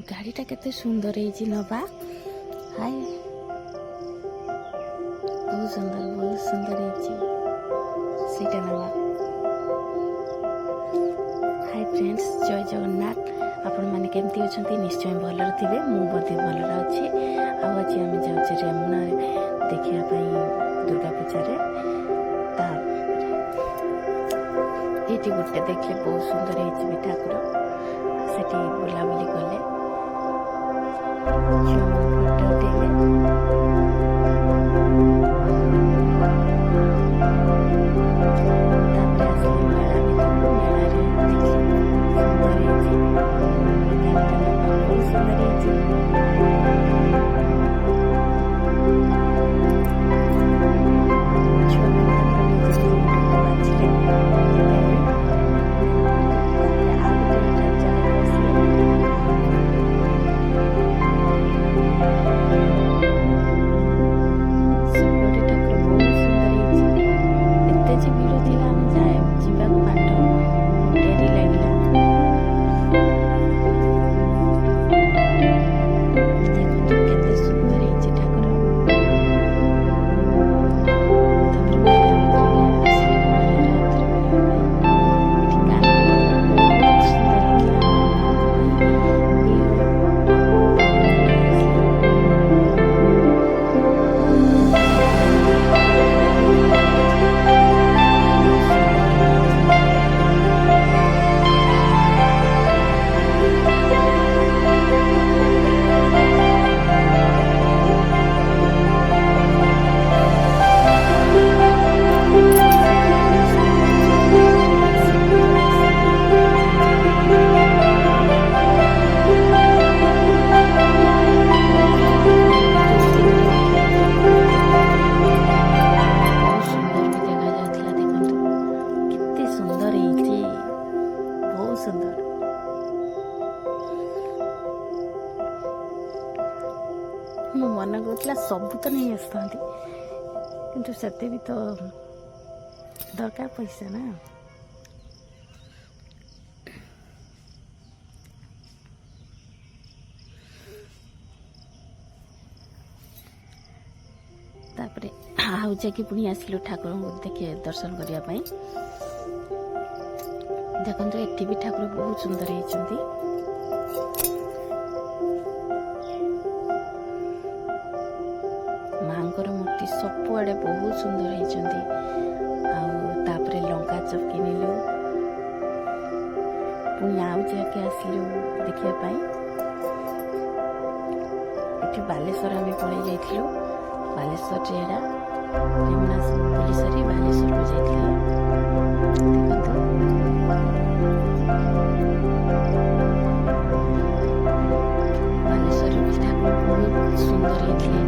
गाड़ीटा केते सुंदर है नवा हाय बहुत सुंदर है सीटा नवा। हाय फ्रेंड्स जय जगन्नाथ आपण माने केमती अछंती निश्चय भलर थिबे मु बदे भलर अछि। आज आम जाउछे रेमुना देखिया पई दुर्गा पूजा रे ता एटी गुटे देखले बहुत सुंदर है ठाकुर सेठी बुलाबुली कले फोटो उठेले मो मन कहला सब तो नहीं आसता किंतु सेते भी तो दरकार पैसा ना। तापरे आउ जाके पुणी आसिलु ठाकुर को देखे दर्शन करिया पई देखंतु एठी भी ठाकुर बहुत सुंदर होइचंती। मांकर मूर्ति सबुआड़े बहुत सुंदर होइचंती। तापरे लंका चौक किनिलु पुणी आउ जाके आसिलु देखिया पाई एठी बालेश्वर आमे पळै जाइथिलु बालेश्वर जेड़ा रेमुना पुलिस रे बालेश्वर को जाइथिलु देखंतु बालेश्वर में ठाकुर बहुत सुंदर होइथिले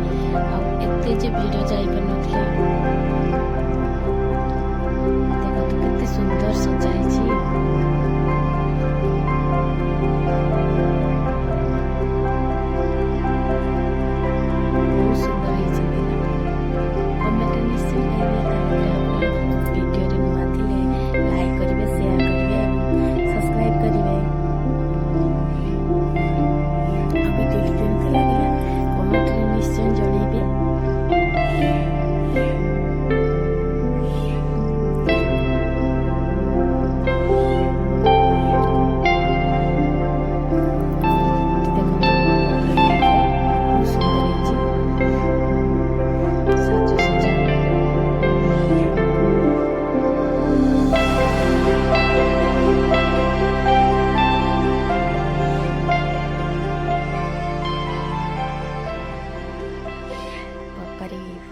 एते जे भिड़ जाई पर नथिले देखंतु केते सुंदर सजाई छी।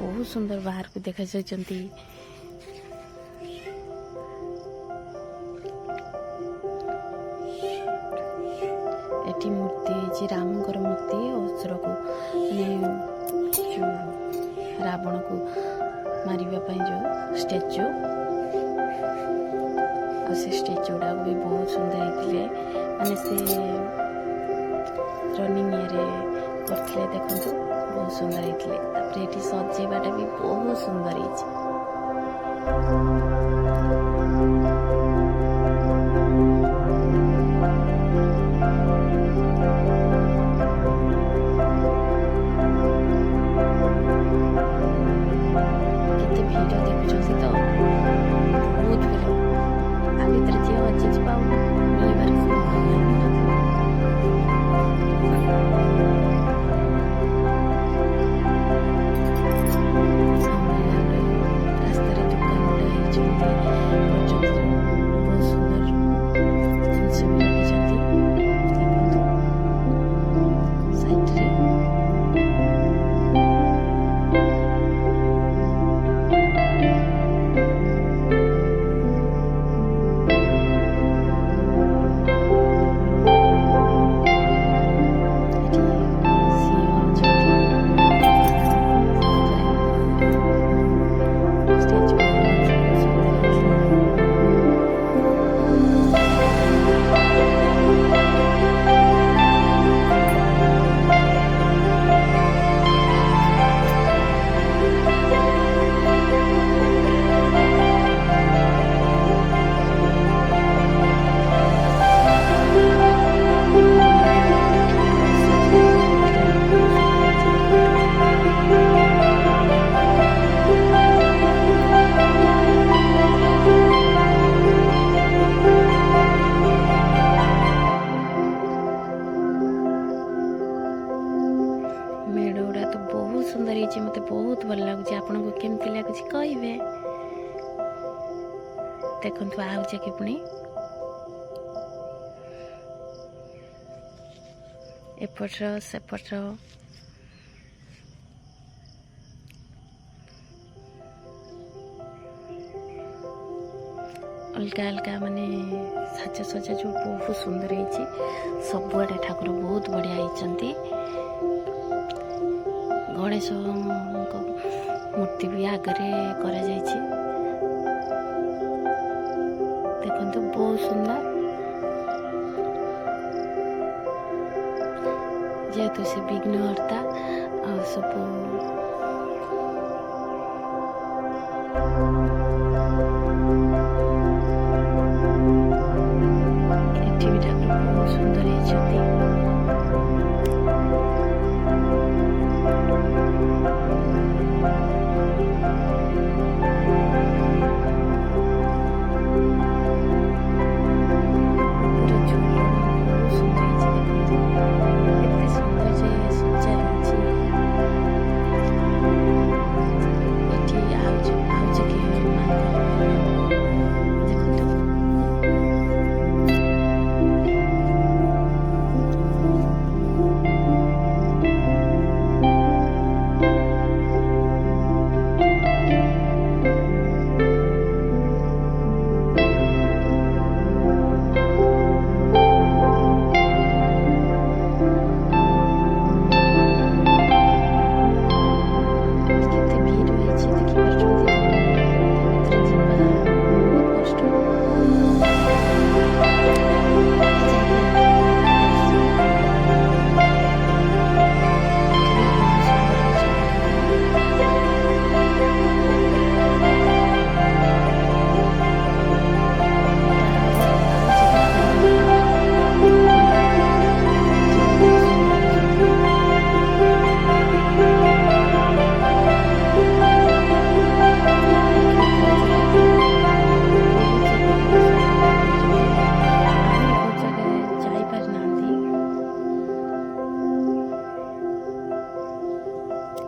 बहुत सुंदर बाहर को देखा जाइचंती। एटी मूर्ति जी रामकर मूर्ति असुर को जो रावण को मारिबा पई जो स्टैचू और से स्टैचू डा भी बहुत सुंदर होइथिले माने से रनिंग रे करथिले देखंतु बहुत सुंदर होइथिले। तापरे एटी सजेबाटा भी बहुत सुंदर होइछि। सुंदर है, मत बहुत भल लगुच। आपन को केमती लगुच कहबे। देखंतु आउ जाके पुणी एपटर सेपटर अलग अलग माने साज सजा जो बहुत सुंदर है। सबुआड़े ठाकुर बहुत बढ़िया होती। गणेश मूर्ति भी आगरे करा जायछि। देखंतु बहुत सुंदर। जेहेतु से विघ्नहर्ता सब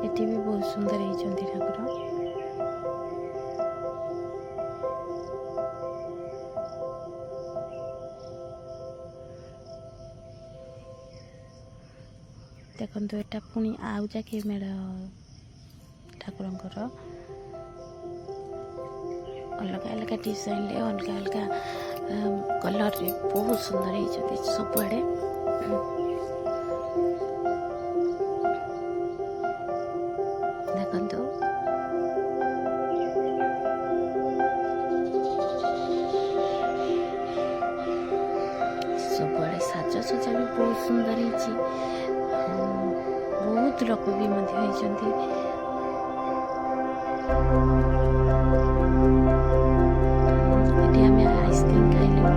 एटी भी बहुत सुंदर होती ठाकुर। देखो एटा पुणी आउ जाके मेढ़ ठाकुर अलग अलग डिजाइन अलग अलग कलर रे बहुत सुंदर होती सबुआड़े। देखंतु सबुआड़े साज सजा भी बहुत सुंदर है। बहुत लोक भी होती। आइसक्रीम खाइलु।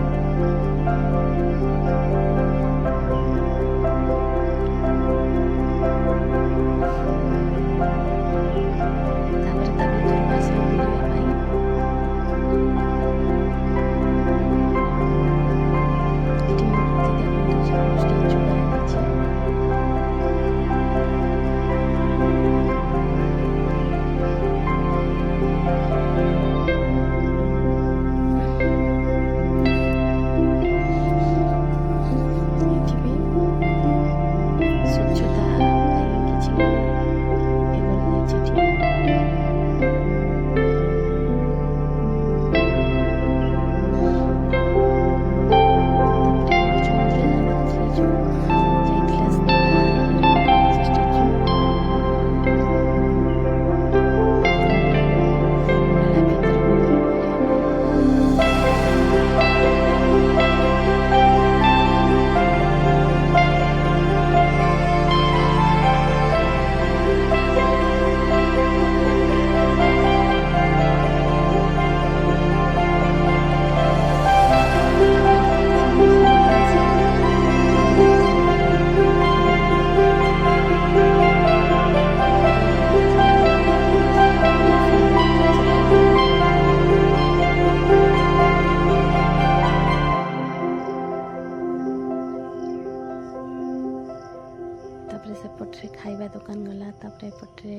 ଖାଇବା ଦୋକାନ ଗଲା, ତାପରେ ଏପଟରେ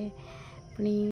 ପୁଣି